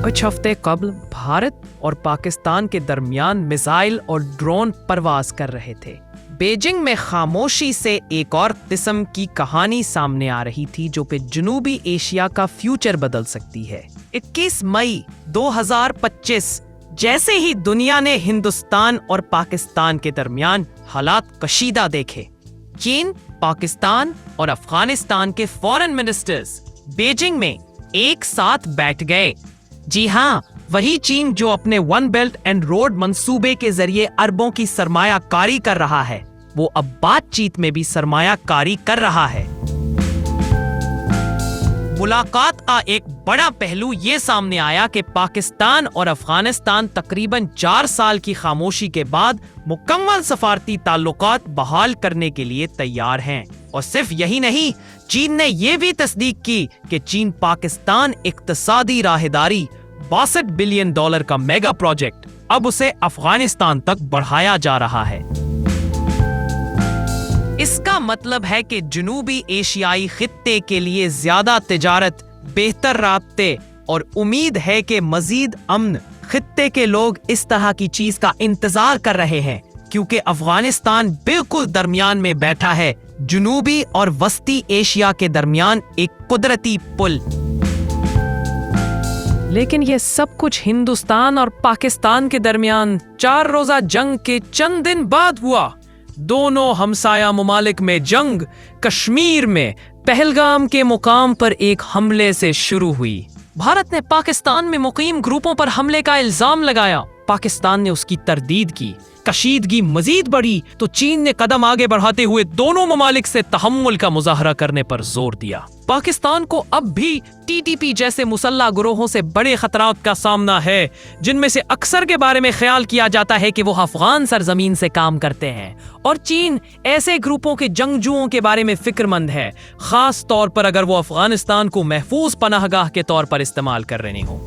कुछ हफ्ते कबल भारत और पाकिस्तान के दरमियान मिसाइल और ड्रोन परवाज कर रहे थे। बीजिंग में खामोशी से एक और किस्म की कहानी सामने आ रही थी जो कि जनूबी एशिया का फ्यूचर बदल सकती है। 21 मई 2025 जैसे ही दुनिया ने हिंदुस्तान और पाकिस्तान के दरमियान हालात कशीदा देखे, चीन, पाकिस्तान और अफगानिस्तान के फॉरेन मिनिस्टर्स बीजिंग में एक साथ बैठ गए। जी हाँ, वही चीन जो अपने वन बेल्ट एंड रोड मंसूबे के जरिए अरबों की सरमायाकारी कर रहा है, वो अब बातचीत में भी सरमायाकारी कर रहा है। मुलाकात का एक बड़ा पहलू ये सामने आया कि पाकिस्तान और अफगानिस्तान तकरीबन 4 साल की खामोशी के बाद मुकम्मल सफारती ताल्लुकात बहाल करने के लिए तैयार हैं। और सिर्फ यही नहीं, चीन ने ये भी तस्दीक की कि चीन पाकिस्तान इक्तसादी राहदारी $62 बिलियन का मेगा प्रोजेक्ट अब उसे अफगानिस्तान तक बढ़ाया जा रहा है। इसका मतलब है कि जनूबी एशियाई खित्ते के लिए ज्यादा तिजारत, बेहतर राब्ते और उम्मीद है कि मजीद अमन। खित्ते के लोग इस तरह की चीज का इंतजार कर रहे हैं क्योंकि अफगानिस्तान बिल्कुल दरमियान में बैठा है, जनूबी और वस्ती एशिया के दरमियान एक कुदरती पुल। लेकिन यह सब कुछ हिंदुस्तान और पाकिस्तान के दरमियान 4 रोजा जंग के चंद दिन बाद हुआ। दोनों हमसाया मुमालिक में जंग कश्मीर में पहलगाम के मुकाम पर एक हमले से शुरू हुई। भारत ने पाकिस्तान में मुकीम ग्रुपों पर हमले का इल्जाम लगाया। पाकिस्तान ने उसकी तरदीद की। कशीदगी मजीद बढ़ी तो चीन ने कदम आगे बढ़ाते हुए दोनों ममालिक से तहम्मुल का मुजाहरा करने पर जोर दिया। पाकिस्तान को अब भी टीटीपी जैसे मुसल्लह ग्रोहों से बड़े खतरात का सामना है, जिनमें से अक्सर के बारे में ख्याल किया जाता है कि वो अफगान सरजमीन से काम करते हैं। और चीन ऐसे ग्रुपों के जंगजुओं के बारे में फिक्रमंद है, खास तौर पर अगर वो अफगानिस्तान को महफूज पनाहगाह के तौर पर इस्तेमाल कर रहे हो।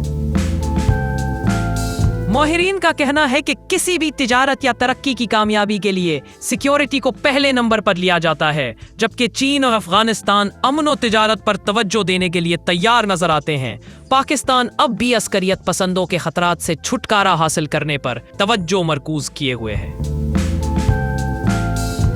माहिरीन का कहना है कि किसी भी तिजारत या तरक्की की कामयाबी के लिए सिक्योरिटी को पहले नंबर पर लिया जाता है, जबकि चीन और अफगानिस्तान अमन और तिजारत पर तवज्जो देने के लिए तैयार नजर आते हैं। पाकिस्तान अब भी अस्करियत पसंदों के खतरात से छुटकारा हासिल करने पर तवज्जो मरकूज किए हुए है।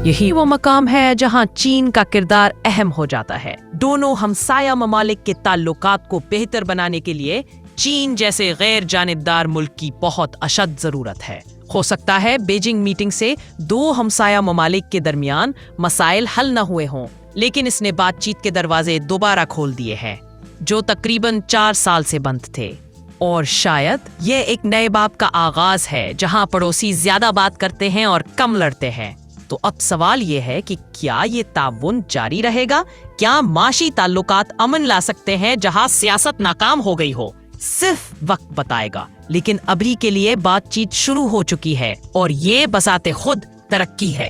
यही वो मकाम है जहां चीन का किरदार अहम हो जाता है। दोनों हमसाया ममालिक के ताल्लुकात को बेहतर बनाने के लिए चीन जैसे गैर जानिबदार मुल्क की बहुत अशद जरूरत है। हो सकता है बीजिंग मीटिंग से 2 हमसाया ममालिक के दरमियान मसाइल हल न हुए हों, लेकिन इसने बातचीत के दरवाजे दोबारा खोल दिए हैं जो तकरीबन 4 साल से बंद थे। और शायद ये एक नए बाब का आगाज है जहां पड़ोसी ज्यादा बात करते हैं और कम लड़ते हैं। तो अब सवाल ये है कि क्या ये ताउन जारी रहेगा? क्या माशी ताल्लुकात अमन ला सकते हैं जहां सियासत नाकाम हो गई हो? सिर्फ वक्त बताएगा। लेकिन अभी के लिए बातचीत शुरू हो चुकी है और ये बसाते खुद तरक्की है।